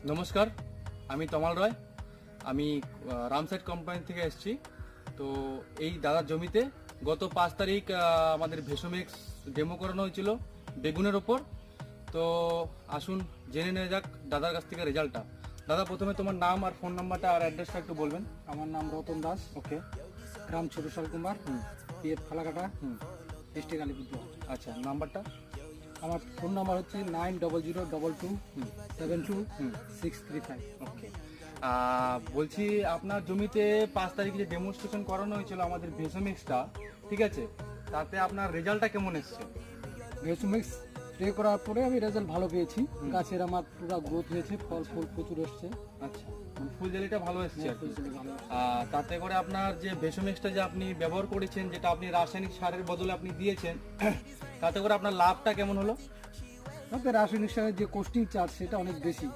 নমস্কার, আমি তমাল রয়। আমি রামসাইড কোম্পানি থেকে এসেছি। তো এই দাদার জমিতে গত 5 তারিখ আমাদের ভেসোমেক্স ডেমো করানো হয়েছিল বেগুনের ওপর। তো আসুন জেনে নেওয়া যাক দাদার কাছ থেকে রেজাল্টটা। দাদা, প্রথমে তোমার নাম আর ফোন নাম্বারটা আর অ্যাড্রেসটা একটু বলবেন। আমার নাম রতন দাস, ওকে। গ্রাম ছোট শালকুমার, পিএফ ফালাকাটা, ডিস্ট্রিক্ট আলিপুরদুয়ার। আচ্ছা, নাম্বারটা? আমার ফোন নাম্বার হচ্ছে 9002227265। ওকে। বলছি, আপনার জমিতে 5 তারিখে যে ডেমনস্ট্রেশন করানো হয়েছিল আমাদের ভেসোমেক্সটা, ঠিক আছে, তাতে আপনার রেজাল্টটা কেমন এসছে? ভেসুমিক্স স্প্রে করার পরে আমি রেজাল্ট ভালো পেয়েছি। গাছের আমার পুরো গ্রোথ হয়েছে, ফল ফুল প্রচুর এসছে। আচ্ছা, ফুল জালিটা ভালো এসছে আর কি। ফুলকপি ভালো এসছে। তাতে করে আপনার যে ভেসোমেক্সটা যে আপনি ব্যবহার করেছেন, যেটা আপনি রাসায়নিক সারের বদলে আপনি দিয়েছেন, তাতে করে আপনার লাভটা কেমন হলো? তাতে রাসায়নিক সারের যে কোস্টিং চার্জ সেটা অনেক বেশি।